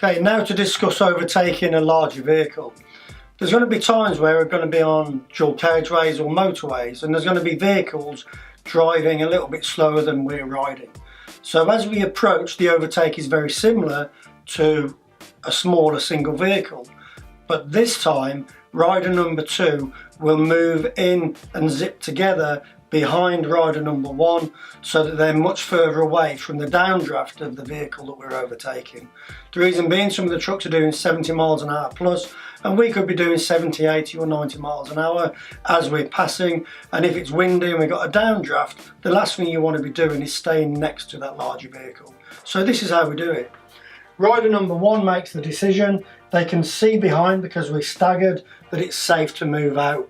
Okay, now to discuss overtaking a larger vehicle. There's going to be times where we're going to be on dual carriageways or motorways, and there's going to be vehicles driving a little bit slower than we're riding. So as we approach, the overtake is very similar to a smaller single vehicle. But this time, rider number 2 will move in and zip together behind rider number 1 so that they're much further away from the downdraft of the vehicle that we're overtaking. The reason being, some of the trucks are doing 70 miles an hour plus, and we could be doing 70, 80 or 90 miles an hour as we're passing, and if it's windy and we've got a downdraft, the last thing you want to be doing is staying next to that larger vehicle. So this is how we do it. Rider number 1 makes the decision. They can see behind, because we're staggered, that it's safe to move out.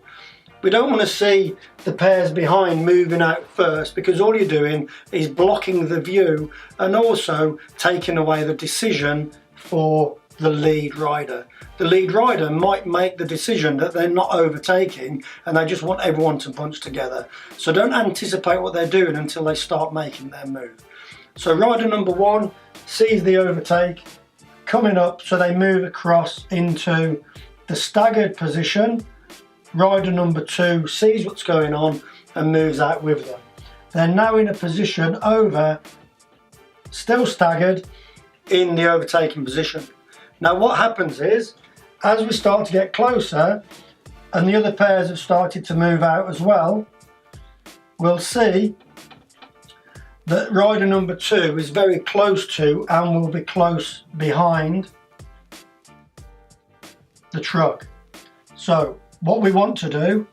We don't want to see the pairs behind moving out first, because all you're doing is blocking the view and also taking away the decision for the lead rider. The lead rider might make the decision that they're not overtaking and they just want everyone to bunch together. So don't anticipate what they're doing until they start making their move. So rider number 1 sees the overtake coming up, so they move across into the staggered position. Rider number 2 sees what's going on and moves out with them. They're now in a position over, still staggered, in the overtaking position. Now what happens is, as we start to get closer and the other pairs have started to move out as well, we'll see that rider number 2 is very close to and will be close behind the truck. So what we want to do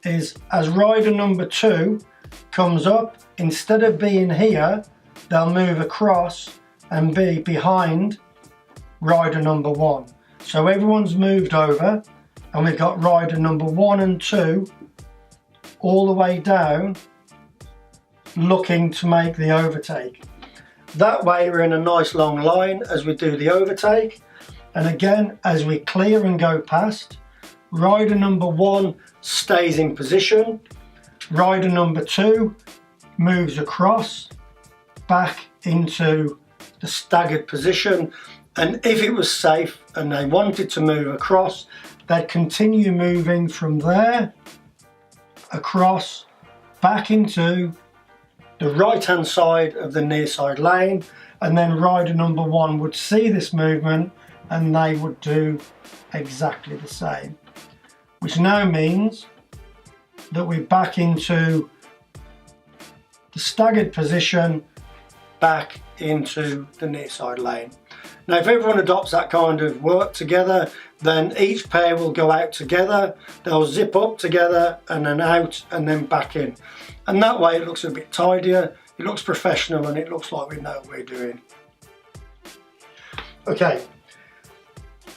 is, as rider number 2 comes up, instead of being here, they'll move across and be behind rider number 1. So everyone's moved over and we've got rider number 1 and 2 all the way down looking to make the overtake. That way we're in a nice long line as we do the overtake, and again as we clear and go past, rider number 1 stays in position, rider number 2 moves across back into the staggered position, and if it was safe and they wanted to move across, they'd continue moving from there across back into the right hand side of the near side lane, and then rider number 1 would see this movement and they would do exactly the same, which now means that we're back into the staggered position, back into the near side lane. Now if everyone adopts that kind of work together, then each pair will go out together, they'll zip up together and then out and then back in. And that way it looks a bit tidier, it looks professional, and it looks like we know what we're doing. Okay,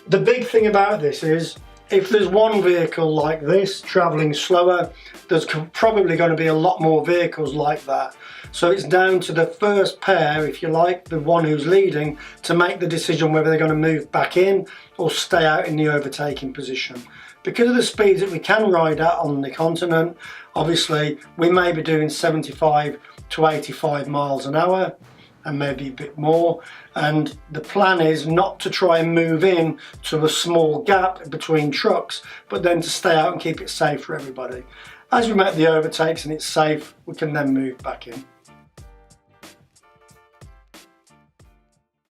the big thing about this is, if there's one vehicle like this travelling slower, there's probably going to be a lot more vehicles like that. So it's down to the first pair, if you like, the one who's leading, to make the decision whether they're going to move back in or stay out in the overtaking position. Because of the speeds that we can ride at on the continent, obviously we may be doing 75 to 85 miles an hour and maybe a bit more, and the plan is not to try and move in to a small gap between trucks, but then to stay out and keep it safe for everybody. As we make the overtakes and it's safe, we can then move back in.